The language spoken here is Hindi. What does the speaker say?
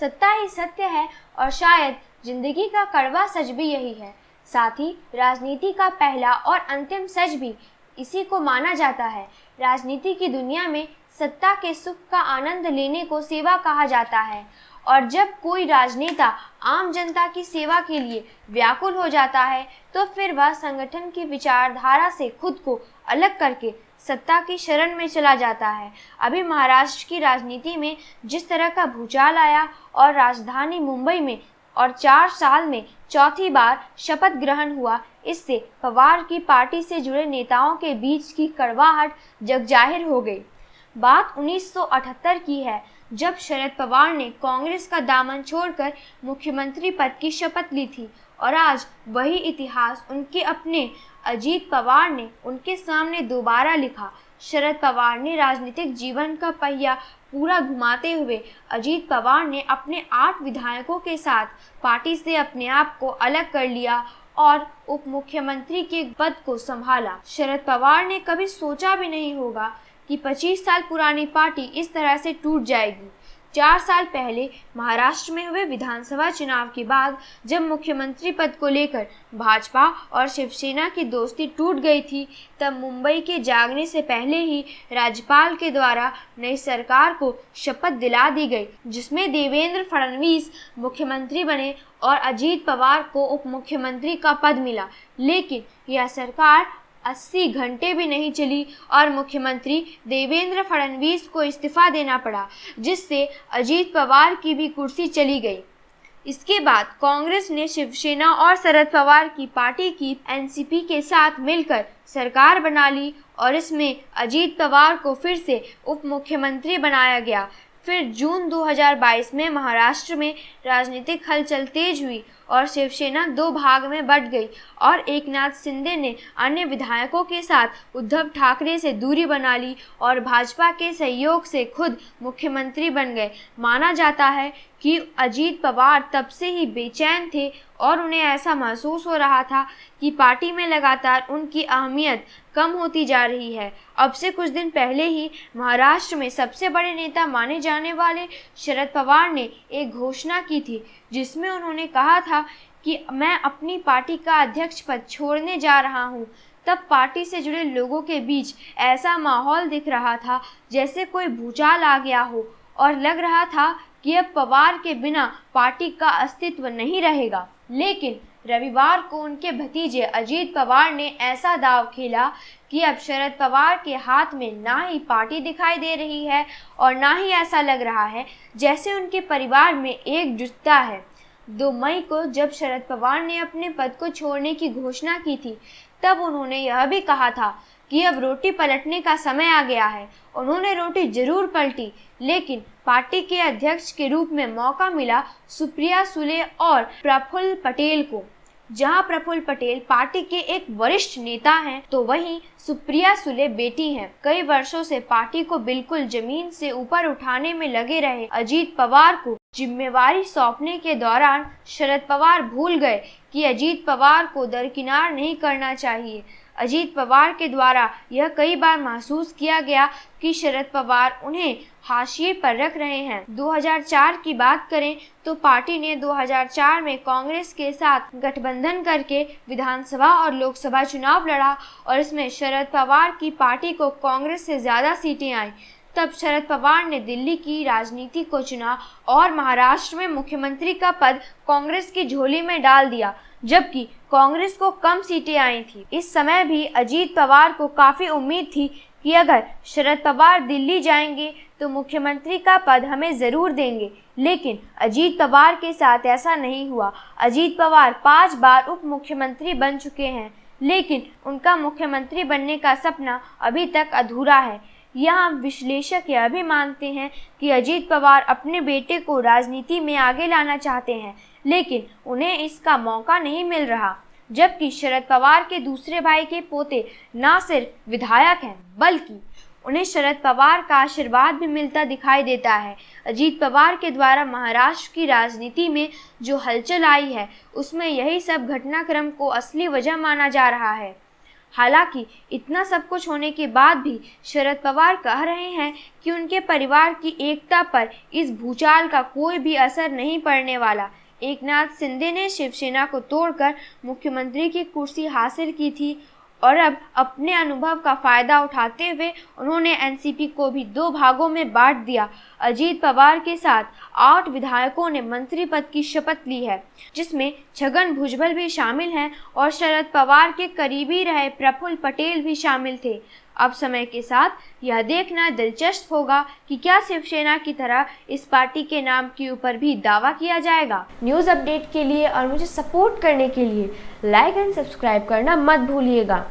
सत्ता ही सत्य है और शायद जिंदगी का कड़वा सच भी यही है। साथ ही राजनीति का पहला और अंतिम सच भी इसी को माना जाता है। राजनीति की दुनिया में सत्ता के सुख का आनंद लेने को सेवा कहा जाता है और जब कोई राजनेता आम जनता की सेवा के लिए व्याकुल हो जाता है तो फिर वह संगठन की विचारधारा से खुद को अलग करके सत्ता की शरण में चला जाता है। अभी महाराष्ट्र की राजनीति में जिस तरह का भूचाल आया और राजधानी मुंबई में और 4 साल में चौथी बार शपथ ग्रहण हुआ, इससे पवार की पार्टी से जुड़े नेताओं के बीच की कड़वाहट जग जाहिर हो गई। बात 1978 की है, जब शरद पवार ने कांग्रेस का दामन छोड़कर मुख्यमंत्री पद की शपथ ली थी और आज वही इतिहास उनके अपने अजीत पवार ने उनके सामने दोबारा लिखा। शरद पवार ने राजनीतिक जीवन का पहिया पूरा घुमाते हुए अजीत पवार ने अपने 8 विधायकों के साथ पार्टी से अपने आप को अलग कर लिया और उप मुख्यमंत्री के पद को संभाला। शरद पवार ने कभी सोचा भी नहीं होगा कि 25 साल पुरानी पार्टी इस तरह से टूट जाएगी। 4 साल पहले महाराष्ट्र में हुए विधानसभा चुनाव के बाद जब मुख्यमंत्री पद को लेकर भाजपा और शिवसेना की दोस्ती टूट गई थी, तब मुंबई के जागने से पहले ही राज्यपाल के द्वारा नई सरकार को शपथ दिला दी गई, जिसमें देवेंद्र फडणवीस मुख्यमंत्री बने और अजीत पवार को उप मुख्यमंत्री का पद मिला। लेकिन यह सरकार 80 घंटे भी नहीं चली और मुख्यमंत्री देवेंद्र फडणवीस को इस्तीफा देना पड़ा, जिससे अजीत पवार की भी कुर्सी चली गई। इसके बाद कांग्रेस ने शिवसेना और शरद पवार की पार्टी की एनसीपी के साथ मिलकर सरकार बना ली और इसमें अजीत पवार को फिर से उप मुख्यमंत्री बनाया गया। फिर जून 2022 में महाराष्ट्र में राजनीतिक हलचल तेज हुई और शिवसेना 2 भाग में बंट गई और एकनाथ शिंदे ने अन्य विधायकों के साथ उद्धव ठाकरे से दूरी बना ली और भाजपा के सहयोग से खुद मुख्यमंत्री बन गए। माना जाता है कि अजीत पवार तब से ही बेचैन थे और उन्हें ऐसा महसूस हो रहा था कि पार्टी में लगातार उनकी अहमियत कम होती जा रही है। अब से कुछ दिन पहले ही महाराष्ट्र में सबसे बड़े नेता माने जाने वाले शरद पवार ने एक घोषणा की थी, जिसमें उन्होंने कहा था कि मैं अपनी पार्टी का अध्यक्ष पद छोड़ने जा रहा हूं। तब पार्टी से जुड़े लोगों के बीच ऐसा माहौल दिख रहा था जैसे कोई भूचाल आ गया हो और लग रहा था कि अब पवार के बिना पार्टी का अस्तित्व नहीं रहेगा। लेकिन रविवार को उनके भतीजे अजीत पवार ने ऐसा दांव खेला कि अब शरद पवार के हाथ में ना ही पार्टी दिखाई दे रही है और ना ही ऐसा लग रहा है जैसे उनके परिवार में एकजुटता है। 2 मई को जब शरद पवार ने अपने पद को छोड़ने की घोषणा की थी, तब उन्होंने यह भी कहा था कि अब रोटी पलटने का समय आ गया है। उन्होंने रोटी जरूर पलटी, लेकिन पार्टी के अध्यक्ष के रूप में मौका मिला सुप्रिया सुले और प्रफुल्ल पटेल को। जहां प्रफुल्ल पटेल पार्टी के एक वरिष्ठ नेता हैं, तो वहीं सुप्रिया सुले बेटी हैं। कई वर्षों से पार्टी को बिल्कुल जमीन से ऊपर उठाने में लगे रहे अजीत पवार को जिम्मेवारी सौंपने के दौरान शरद पवार भूल गए कि अजीत पवार को दरकिनार नहीं करना चाहिए। अजीत पवार के द्वारा यह कई बार महसूस किया गया कि शरद पवार उन्हें हाशिए पर रख रहे हैं। 2004 की बात करें तो पार्टी ने 2004 में कांग्रेस के साथ गठबंधन करके विधानसभा और लोकसभा चुनाव लड़ा और इसमें शरद पवार की पार्टी को कांग्रेस से ज्यादा सीटें आईं। तब शरद पवार ने दिल्ली की राजनीति को चुना और महाराष्ट्र में मुख्यमंत्री का पद कांग्रेस की झोली में डाल दिया, जबकि कांग्रेस को कम सीटें आई थी। इस समय भी अजीत पवार को काफी उम्मीद थी कि अगर शरद पवार दिल्ली जाएंगे तो मुख्यमंत्री का पद हमें जरूर देंगे, लेकिन अजीत पवार के साथ ऐसा नहीं हुआ। अजीत पवार 5 बार उप मुख्यमंत्री बन चुके हैं, लेकिन उनका मुख्यमंत्री बनने का सपना अभी तक अधूरा है। यहाँ विश्लेषक यह भी मानते हैं कि अजीत पवार अपने बेटे को राजनीति में आगे लाना चाहते हैं, लेकिन उन्हें इसका मौका नहीं मिल रहा। जबकि शरद पवार के दूसरे भाई के पोते न सिर्फ विधायक हैं, बल्कि उन्हें शरद पवार का आशीर्वाद भी मिलता दिखाई देता है। अजीत पवार के द्वारा महाराष्ट्र की राजनीति में जो हलचल आई है, उसमें यही सब घटनाक्रम को असली वजह माना जा रहा है। हालांकि इतना सब कुछ होने के बाद भी शरद पवार कह रहे हैं कि उनके परिवार की एकता पर इस भूचाल का कोई भी असर नहीं पड़ने वाला। एकनाथ शिंदे ने शिवसेना को तोड़कर मुख्यमंत्री की कुर्सी हासिल की थी और अब अपने अनुभव का फायदा उठाते हुए उन्होंने एनसीपी को भी 2 भागों में बांट दिया। अजीत पवार के साथ 8 विधायकों ने मंत्री पद की शपथ ली है, जिसमें छगन भुजबल भी शामिल हैं और शरद पवार के करीबी रहे प्रफुल्ल पटेल भी शामिल थे। अब समय के साथ यह देखना दिलचस्प होगा कि क्या शिवसेना की तरह इस पार्टी के नाम के ऊपर भी दावा किया जाएगा। न्यूज़ अपडेट के लिए और मुझे सपोर्ट करने के लिए लाइक एंड सब्सक्राइब करना मत भूलिएगा।